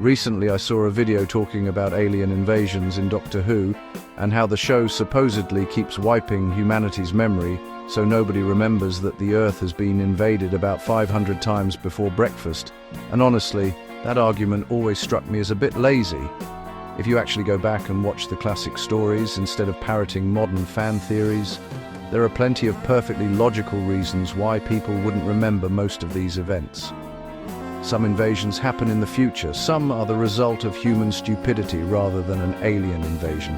Recently, I saw a video talking about alien invasions in Doctor Who and how the show supposedly keeps wiping humanity's memory so nobody remembers that the Earth has been invaded about 500 times before breakfast. And honestly, that argument always struck me as a bit lazy. If you actually go back and watch the classic stories instead of parroting modern fan theories, there are plenty of perfectly logical reasons why people wouldn't remember most of these events. Some invasions happen in the future, some are the result of human stupidity rather than an alien invasion.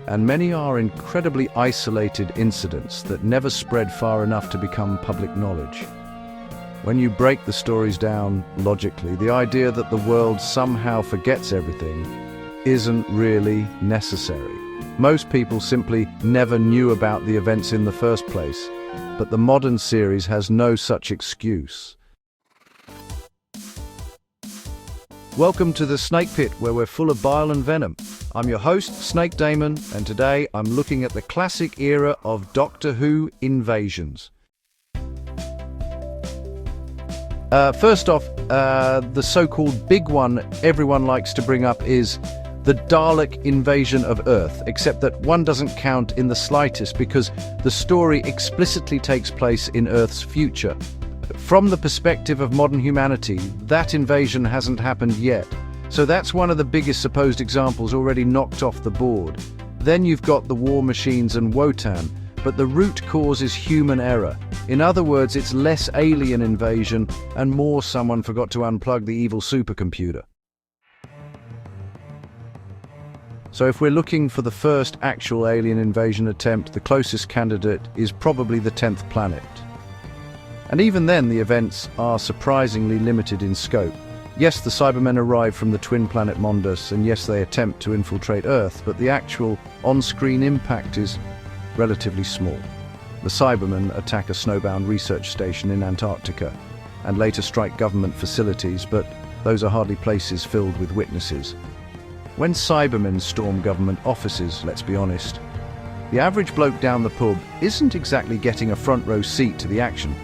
And many are incredibly isolated incidents that never spread far enough to become public knowledge. When you break the stories down logically, the idea that the world somehow forgets everything isn't really necessary. Most people simply never knew about the events in the first place, but the modern series has no such excuse. Welcome to the Snake Pit, where we're full of bile and venom. I'm your host, Snake Damon, and today I'm looking at the classic era of Doctor Who invasions. First off, the so-called big one everyone likes to bring up is the Dalek invasion of Earth, except that one doesn't count in the slightest because the story explicitly takes place in Earth's future. From the perspective of modern humanity, that invasion hasn't happened yet. So that's one of the biggest supposed examples already knocked off the board. Then you've got the war machines and Wotan, but the root cause is human error. In other words, it's less alien invasion and more someone forgot to unplug the evil supercomputer. So if we're looking for the first actual alien invasion attempt, the closest candidate is probably the 10th planet. And even then, the events are surprisingly limited in scope. Yes, the Cybermen arrive from the twin planet Mondus, and yes, they attempt to infiltrate Earth, but the actual on-screen impact is relatively small. The Cybermen attack a snowbound research station in Antarctica, and later strike government facilities, but those are hardly places filled with witnesses. When Cybermen storm government offices, let's be honest, the average bloke down the pub isn't exactly getting a front row seat to the action.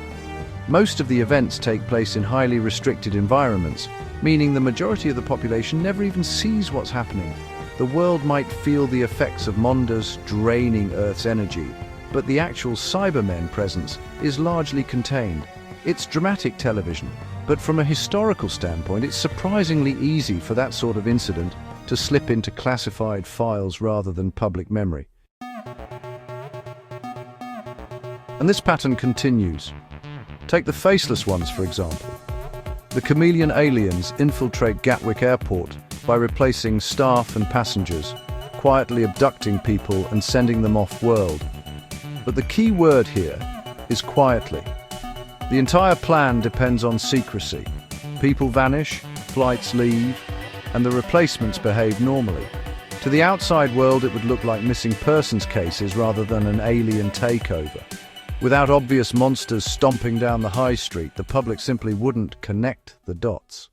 Most of the events take place in highly restricted environments, meaning the majority of the population never even sees what's happening. The world might feel the effects of Mondus draining Earth's energy, but the actual Cybermen presence is largely contained. It's dramatic television, but from a historical standpoint, it's surprisingly easy for that sort of incident to slip into classified files rather than public memory. And this pattern continues. Take the Faceless Ones, for example. The chameleon aliens infiltrate Gatwick Airport by replacing staff and passengers, quietly abducting people and sending them off-world. But the key word here is quietly. The entire plan depends on secrecy. People vanish, flights leave, and the replacements behave normally. To the outside world, it would look like missing persons cases rather than an alien takeover. Without obvious monsters stomping down the high street, the public simply wouldn't connect the dots.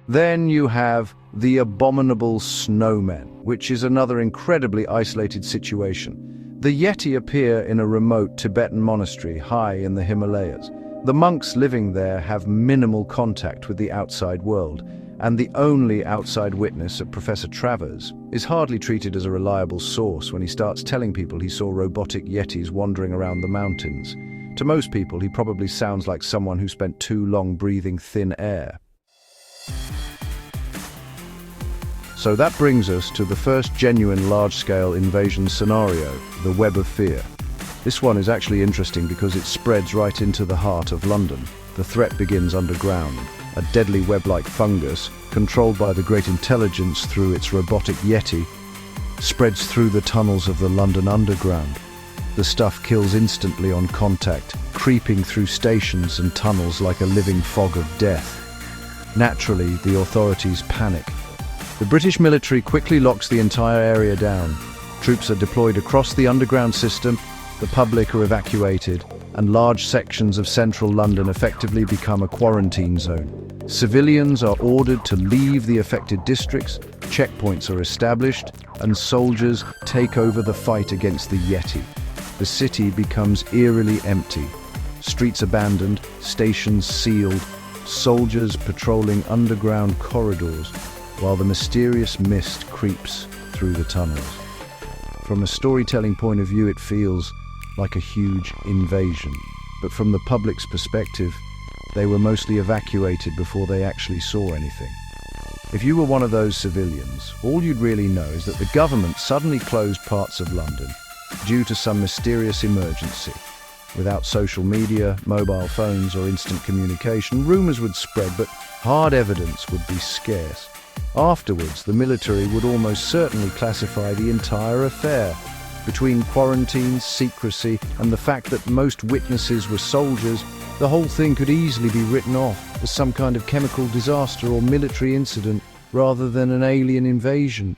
Then you have the Abominable Snowmen, which is another incredibly isolated situation. The Yeti appear in a remote Tibetan monastery high in the Himalayas. The monks living there have minimal contact with the outside world, and the only outside witness of Professor Travers is hardly treated as a reliable source when he starts telling people he saw robotic yetis wandering around the mountains. To most people, he probably sounds like someone who spent too long breathing thin air. So that brings us to the first genuine large-scale invasion scenario, the Web of Fear. This one is actually interesting because it spreads right into the heart of London. The threat begins underground. A deadly web-like fungus, controlled by the Great Intelligence through its robotic Yeti, spreads through the tunnels of the London Underground. The stuff kills instantly on contact, creeping through stations and tunnels like a living fog of death. Naturally, the authorities panic. The British military quickly locks the entire area down. Troops are deployed across the underground system, the public are evacuated, and large sections of central London effectively become a quarantine zone. Civilians are ordered to leave the affected districts, checkpoints are established, and soldiers take over the fight against the Yeti. The city becomes eerily empty. Streets abandoned, stations sealed, soldiers patrolling underground corridors while the mysterious mist creeps through the tunnels. From a storytelling point of view, it feels like a huge invasion, but from the public's perspective, they were mostly evacuated before they actually saw anything. If you were one of those civilians, all you'd really know is that the government suddenly closed parts of London due to some mysterious emergency. Without social media, mobile phones, or instant communication, rumors would spread, but hard evidence would be scarce. Afterwards, the military would almost certainly classify the entire affair. Between quarantines, secrecy, and the fact that most witnesses were soldiers, the whole thing could easily be written off as some kind of chemical disaster or military incident rather than an alien invasion.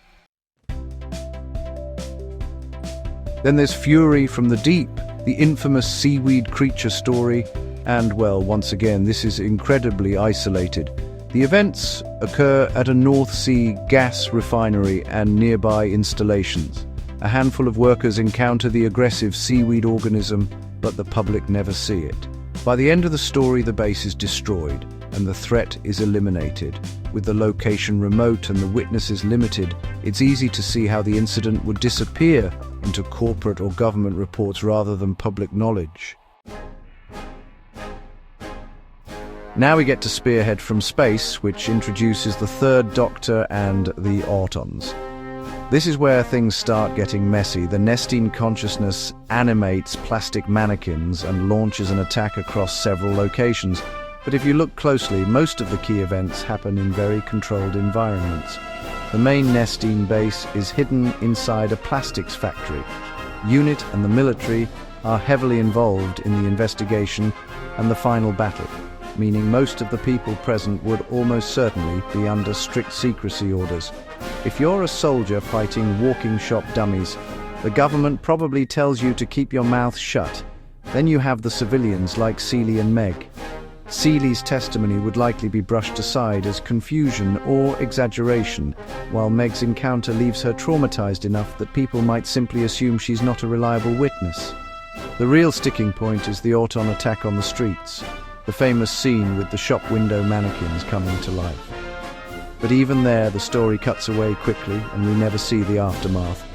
Then there's Fury from the Deep, the infamous seaweed creature story, and, well, once again, this is incredibly isolated. The events occur at a North Sea gas refinery and nearby installations. A handful of workers encounter the aggressive seaweed organism, but the public never see it. By the end of the story, the base is destroyed, and the threat is eliminated. With the location remote and the witnesses limited, it's easy to see how the incident would disappear into corporate or government reports rather than public knowledge. Now we get to Spearhead from Space, which introduces the Third Doctor and the Autons. This is where things start getting messy. The Nestene consciousness animates plastic mannequins and launches an attack across several locations. But if you look closely, most of the key events happen in very controlled environments. The main Nestene base is hidden inside a plastics factory. UNIT and the military are heavily involved in the investigation and the final battle, meaning most of the people present would almost certainly be under strict secrecy orders. If you're a soldier fighting walking shop dummies, the government probably tells you to keep your mouth shut. Then you have the civilians like Celie and Meg. Celie's testimony would likely be brushed aside as confusion or exaggeration, while Meg's encounter leaves her traumatized enough that people might simply assume she's not a reliable witness. The real sticking point is the Auton attack on the streets, the famous scene with the shop window mannequins coming to life. But even there, the story cuts away quickly and we never see the aftermath.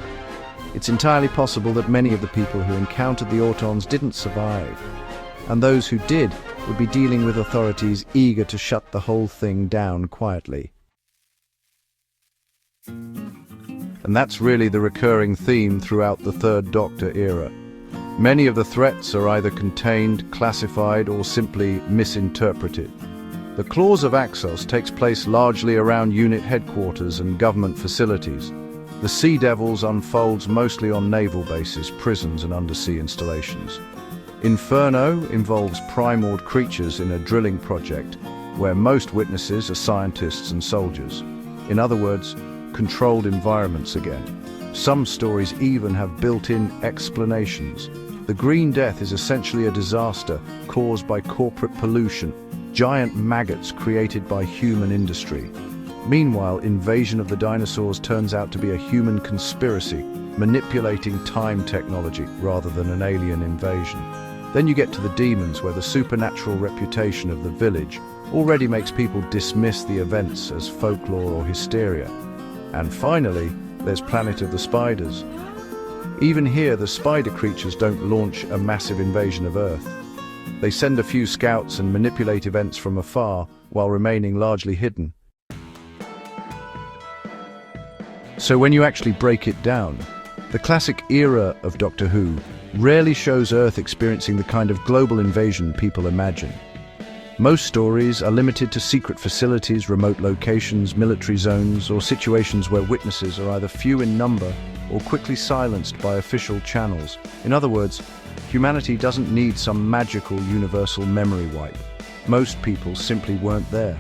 It's entirely possible that many of the people who encountered the Autons didn't survive, and those who did would be dealing with authorities eager to shut the whole thing down quietly. And that's really the recurring theme throughout the Third Doctor era. Many of the threats are either contained, classified, or simply misinterpreted. The Claws of Axos takes place largely around unit headquarters and government facilities. The Sea Devils unfolds mostly on naval bases, prisons, and undersea installations. Inferno involves primord creatures in a drilling project, where most witnesses are scientists and soldiers. In other words, controlled environments again. Some stories even have built-in explanations. The Green Death is essentially a disaster caused by corporate pollution, giant maggots created by human industry. Meanwhile, Invasion of the Dinosaurs turns out to be a human conspiracy, manipulating time technology rather than an alien invasion. Then you get to the Demons, where the supernatural reputation of the village already makes people dismiss the events as folklore or hysteria. And finally, there's Planet of the Spiders. Even here, the spider creatures don't launch a massive invasion of Earth. They send a few scouts and manipulate events from afar while remaining largely hidden. So when you actually break it down, the classic era of Doctor Who rarely shows Earth experiencing the kind of global invasion people imagine. Most stories are limited to secret facilities, remote locations, military zones, or situations where witnesses are either few in number or quickly silenced by official channels. In other words, humanity doesn't need some magical universal memory wipe. Most people simply weren't there.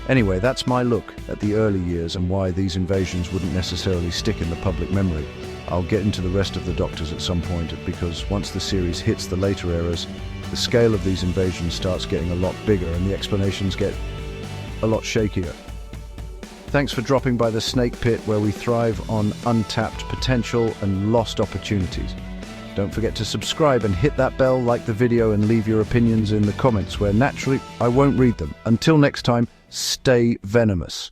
Anyway, that's my look at the early years and why these invasions wouldn't necessarily stick in the public memory. I'll get into the rest of the Doctors at some point, because once the series hits the later eras, the scale of these invasions starts getting a lot bigger and the explanations get a lot shakier. Thanks for dropping by the Snake Pit, where we thrive on untapped potential and lost opportunities. Don't forget to subscribe and hit that bell, like the video, and leave your opinions in the comments, where naturally I won't read them. Until next time, stay venomous.